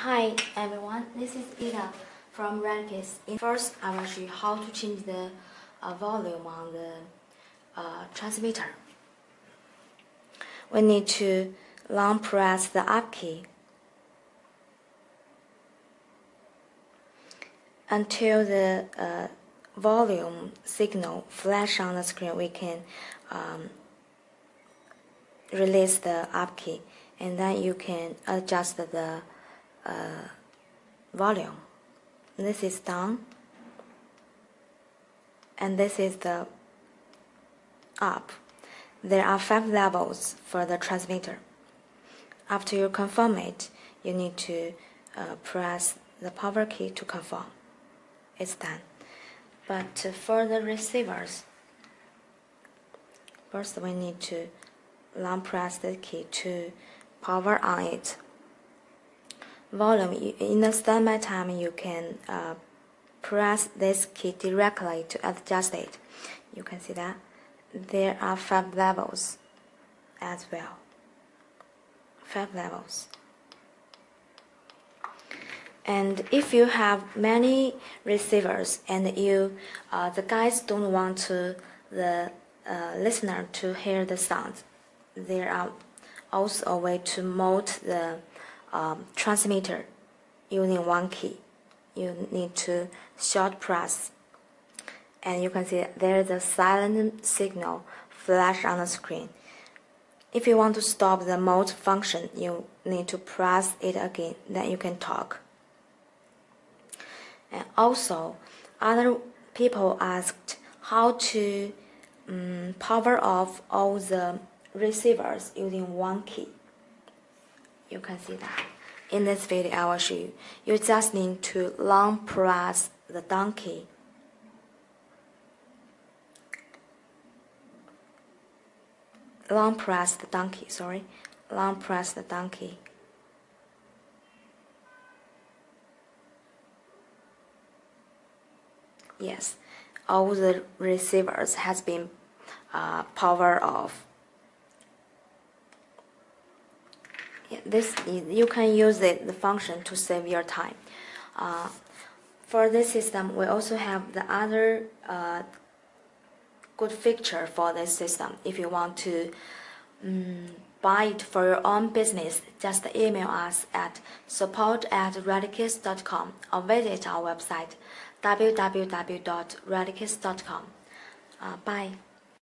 Hi everyone, this is Ida from Retekess. First, I will show you how to change the volume on the transmitter. We need to long press the up key until the volume signal flash on the screen. We can release the up key, and then you can adjust the volume. This is down, and this is the up. There are 5 levels for the transmitter. After you confirm it, you need to press the power key to confirm. It's done. But for the receivers, first we need to long press the key to power on it. Volume, in the standby time, you can press this key directly to adjust it. You can see that there are 5 levels as well. 5 levels. And if you have many receivers and you the guys don't want the listener to hear the sound, there are also a way to mode the transmitter using one key. You need to short press, and you can see there is a silent signal flash on the screen. If you want to stop the mode function, you need to press it again, then you can talk. And also, other people asked how to power off all the receivers using one key. You can see that. In this video, I will show you. You just need to long press the down key. Long press the down key, Long press the down key. Yes, all the receivers has been powered off. This you can use the function to save your time. For this system, we also have the other good feature for this system. If you want to buy it for your own business, just email us at support@retekess.com or visit our website www.retekess.com. Bye.